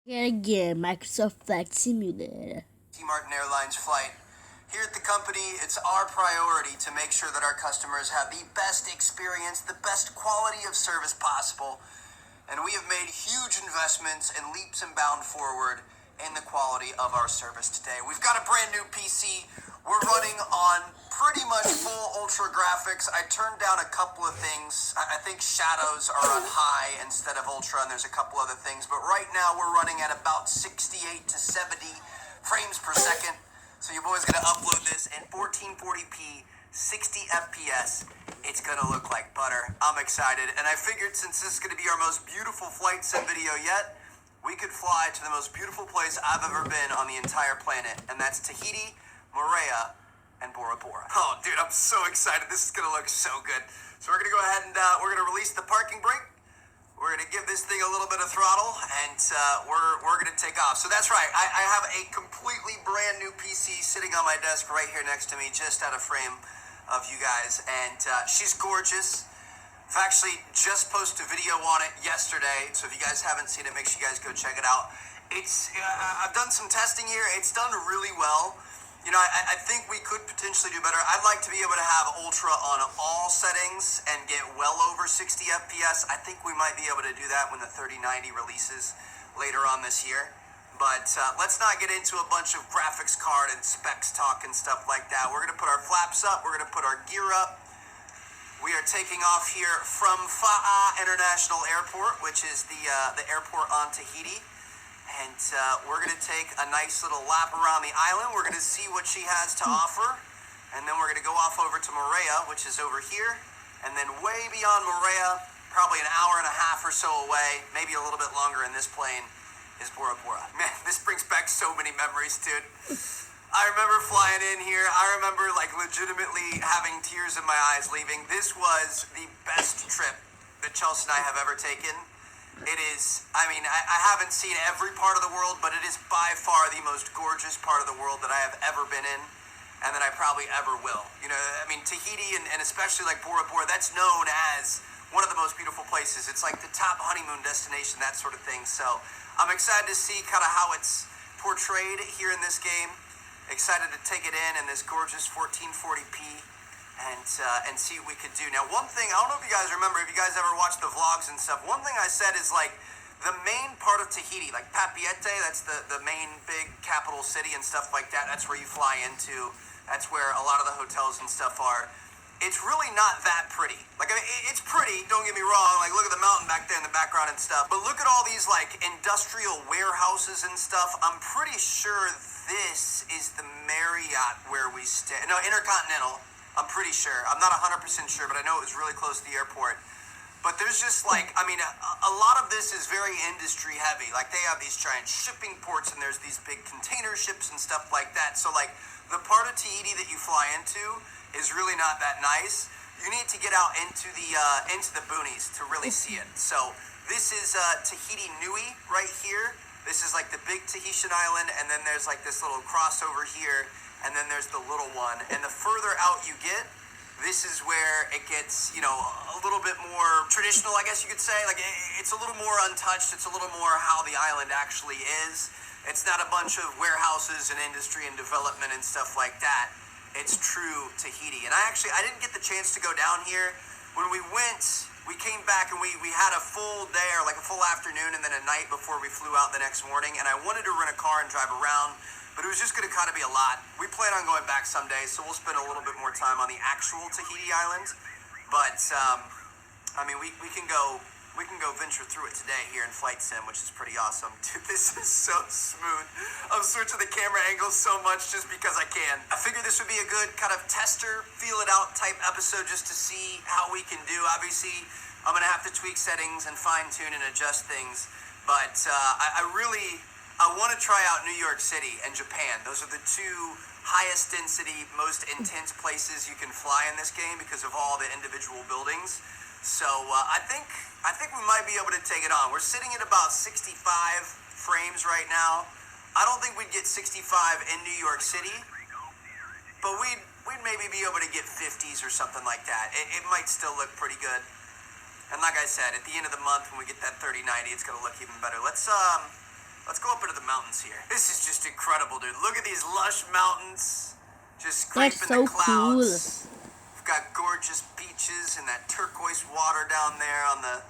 Here again, Microsoft Flight Simulator. Martin Airlines flight. Here at the company, it's our priority to make sure that our customers have the best experience, the best quality of service possible. And we have made huge investments and leaps and bounds forward in the quality of our service today. We've got a brand new PC. We're running on pretty much full ultra graphics. I turned down a couple of things. I think shadows are on high instead of ultra, and there's a couple other things. But right now we're running at about 68 to 70 frames per second. So your boy's gonna upload this in 1440p, 60 FPS. It's gonna look like butter. I'm excited, and I figured since this is gonna be our most beautiful flight sim video yet, we could fly to the most beautiful place I've ever been on the entire planet, and that's Tahiti, Moorea, and Bora Bora. Oh, dude, I'm so excited. This is gonna look so good. So we're gonna go ahead and we're gonna release the parking brake. We're gonna give this thing a little bit of throttle, and we're gonna take off. So that's right. I have a completely brand new PC sitting on my desk right here next to me, just out of frame of you guys, and she's gorgeous. I've actually just posted a video on it yesterday, so if you guys haven't seen it, make sure you guys go check it out. I've done some testing here. It's done really well. You know, I think we could potentially do better. I'd like to be able to have Ultra on all settings and get well over 60 FPS. I think we might be able to do that when the 3090 releases later on this year. But let's not get into a bunch of graphics card and specs talk and stuff like that. We're going to put our flaps up. We're going to put our gear up. We are taking off here from Fligh International Airport, which is the airport on Tahiti. And we're going to take a nice little lap around the island. We're going to see what she has to offer. And then we're going to go off over to Moorea, which is over here. And then way beyond Moorea, probably an hour and a half or so away, maybe a little bit longer in this plane, is Bora Bora. Man, this brings back so many memories, dude. I remember flying in here. I remember like legitimately having tears in my eyes leaving. This was the best trip that Chelsea and I have ever taken. It is, I mean, I haven't seen every part of the world, but it is by far the most gorgeous part of the world that I have ever been in, and that I probably ever will. You know, I mean, Tahiti and especially like Bora Bora, that's known as one of the most beautiful places. It's like the top honeymoon destination, that sort of thing. So I'm excited to see kind of how it's portrayed here in this game. Excited to take it in this gorgeous 1440p. And see what we could do. Now, one thing, I don't know if you guys remember, if you guys ever watched the vlogs and stuff, one thing I said is like the main part of Tahiti, like Papeete, that's the main big capital city and stuff like that. That's where you fly into. That's where a lot of the hotels and stuff are. It's really not that pretty. Like, I mean, it's pretty, don't get me wrong. Like, look at the mountain back there in the background and stuff. But look at all these, like, industrial warehouses and stuff. I'm pretty sure this is the Marriott where we stay. No, Intercontinental. I'm pretty sure. I'm not 100% sure, but I know it was really close to the airport. But there's just like, I mean, a lot of this is very industry heavy. Like they have these giant shipping ports and there's these big container ships and stuff like that. So like the part of Tahiti that you fly into is really not that nice. You need to get out into the boonies to really see it. So this is Tahiti Nui right here. This is like the big Tahitian island, and then there's like this little crossover here, and then there's the little one. And the further out you get, this is where it gets, you know, a little bit more traditional, I guess you could say. Like it's a little more untouched. It's a little more how the island actually is. It's not a bunch of warehouses and industry and development and stuff like that. It's true Tahiti. And I didn't get the chance to go down here. When we went, we came back and we had a full day or like a full afternoon and then a night before we flew out the next morning. And I wanted to rent a car and drive around, but it was just going to kind of be a lot. We plan on going back someday, so we'll spend a little bit more time on the actual Tahiti island. But, I mean, we can go venture through it today here in Flight Sim, which is pretty awesome. Dude, this is so smooth. I'm switching the camera angles so much just because I can. I figured this would be a good kind of tester, feel it out type episode just to see how we can do. Obviously, I'm going to have to tweak settings and fine tune and adjust things. But I want to try out New York City and Japan. Those are the two highest density, most intense places you can fly in this game because of all the individual buildings. So I think we might be able to take it on. We're sitting at about 65 frames right now. I don't think we'd get 65 in New York City, but we'd maybe be able to get 50s or something like that. It might still look pretty good. And like I said, at the end of the month when we get that 3090, it's gonna look even better. Let's Let's go up into the mountains here. This is just incredible, dude. Look at these lush mountains just scraping That's so the clouds. cool. We've got gorgeous beaches and that turquoise water down there on the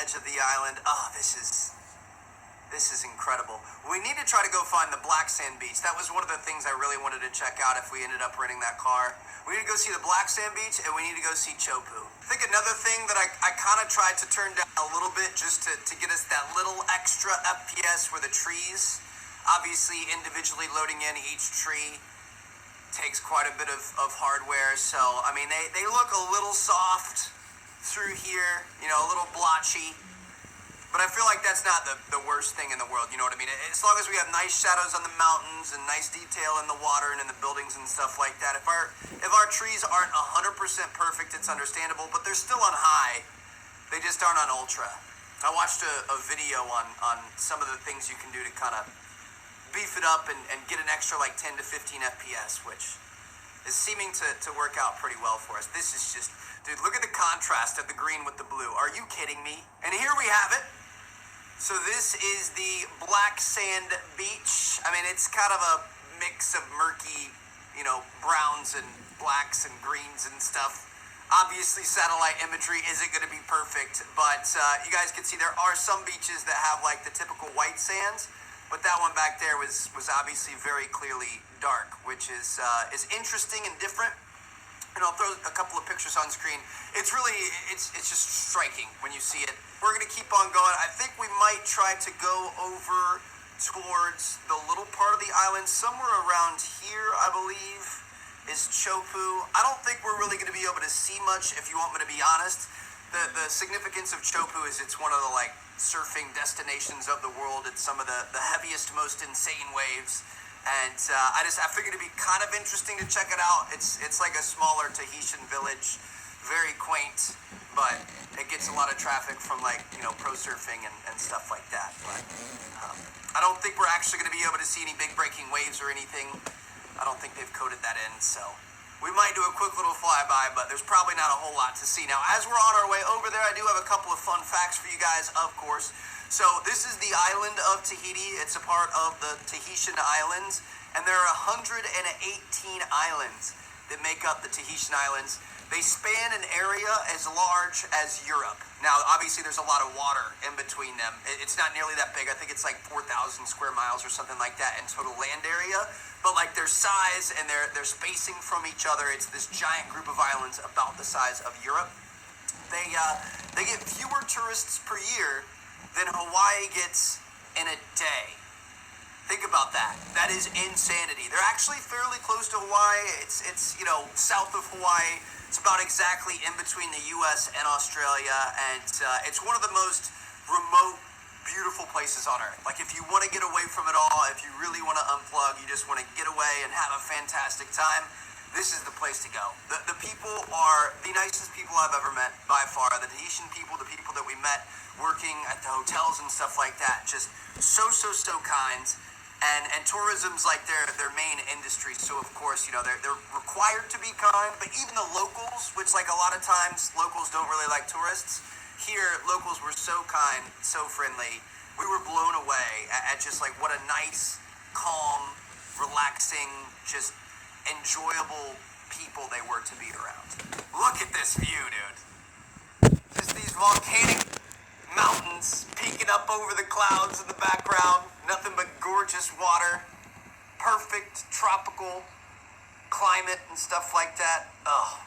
edge of the island. Oh, this is incredible. We need to try to go find the black sand beach. That was one of the things I really wanted to check out if we ended up renting that car. We need to go see the black sand beach, and we need to go see Chopu. I think another thing that I kind of tried to turn down a little bit just to get us that little extra FPS were the trees. Obviously, individually loading in each tree takes quite a bit of hardware. So, I mean, they look a little soft through here, you know, a little blotchy. But I feel like that's not the worst thing in the world, you know what I mean? As long as we have nice shadows on the mountains and nice detail in the water and in the buildings and stuff like that. If our trees aren't 100% perfect, it's understandable, but they're still on high. They just aren't on ultra. I watched a video on some of the things you can do to kind of beef it up and get an extra like 10 to 15 FPS, which is seeming to work out pretty well for us. This is just, dude, look at the contrast of the green with the blue. Are you kidding me? And here we have it. So this is the black sand beach. I mean, it's kind of a mix of murky, you know, browns and blacks and greens and stuff. Obviously, satellite imagery isn't going to be perfect, but you guys can see there are some beaches that have like the typical white sands, but that one back there was obviously very clearly dark, which is interesting and different. And I'll throw a couple of pictures on screen. It's just striking when you see it. We're going to keep on going. I think we might try to go over towards the little part of the island. Somewhere around here, I believe, is Chopu. I don't think we're really going to be able to see much, if you want me to be honest. The significance of Chopu is it's one of the, like, surfing destinations of the world. It's some of the heaviest, most insane waves. And I figured it'd be kind of interesting to check it out. It's like a smaller Tahitian village, very quaint, but it gets a lot of traffic from like, you know, pro surfing and stuff like that. But I don't think we're actually going to be able to see any big breaking waves or anything. I don't think they've coded that in, so we might do a quick little flyby, but there's probably not a whole lot to see. Now, as we're on our way over there, I do have a couple of fun facts for you guys, of course. So this is the island of Tahiti. It's a part of the Tahitian Islands, and there are 118 islands that make up the Tahitian Islands. They span an area as large as Europe. Now, obviously, there's a lot of water in between them. It's not nearly that big. I think it's like 4,000 square miles or something like that in total land area. But like their size and their spacing from each other, it's this giant group of islands about the size of Europe. They get fewer tourists per year than Hawaii gets in a day. Think about that. That is insanity. They're actually fairly close to Hawaii. It's you know, south of Hawaii. It's about exactly in between the U.S. and Australia, and it's one of the most remote, beautiful places on Earth. Like, if you want to get away from it all, if you really want to unplug, you just want to get away and have a fantastic time, this is the place to go. The people are the nicest people I've ever met by far. The Tahitian people, the people that we met working at the hotels and stuff like that, just so kind. And tourism's like their main industry. So of course, you know, they're required to be kind, but even the locals, which like a lot of times locals don't really like tourists, here locals were so kind, so friendly. We were blown away at just like what a nice, calm, relaxing, just enjoyable people they were to be around. Look at this view, dude. Just these volcanic mountains peeking up over the clouds in the background. Nothing but gorgeous water. Perfect tropical climate and stuff like that. Oh,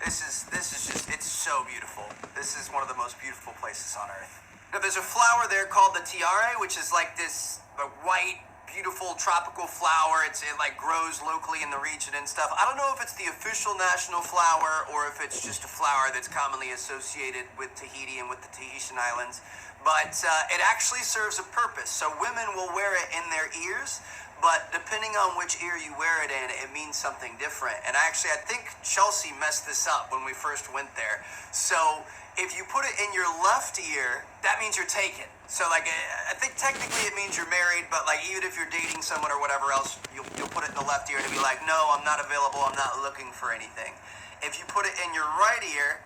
this is just, it's so beautiful. This is one of the most beautiful places on Earth. Now, there's a flower there called the tiare, which is like this white, beautiful tropical flower. It like grows locally in the region and stuff. I don't know if it's the official national flower or if it's just a flower that's commonly associated with Tahiti and with the Tahitian Islands, but it actually serves a purpose. So women will wear it in their ears, but depending on which ear you wear it in, it means something different. And I think Chelsea messed this up when we first went there. So if you put it in your left ear, that means you're taken. So like, I think technically it means you're married, but like even if you're dating someone or whatever else, you'll put it in the left ear to be like, no, I'm not available, I'm not looking for anything. If you put it in your right ear,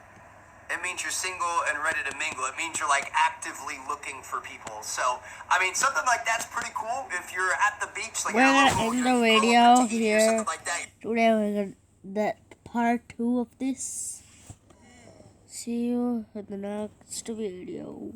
it means you're single and ready to mingle. It means you're like actively looking for people. So, I mean, something like that's pretty cool. If you're at the beach, like We're you're gonna local, end you're the growing video up with TV or here. something like that. Today we're gonna that part 2 of this. See you in the next video.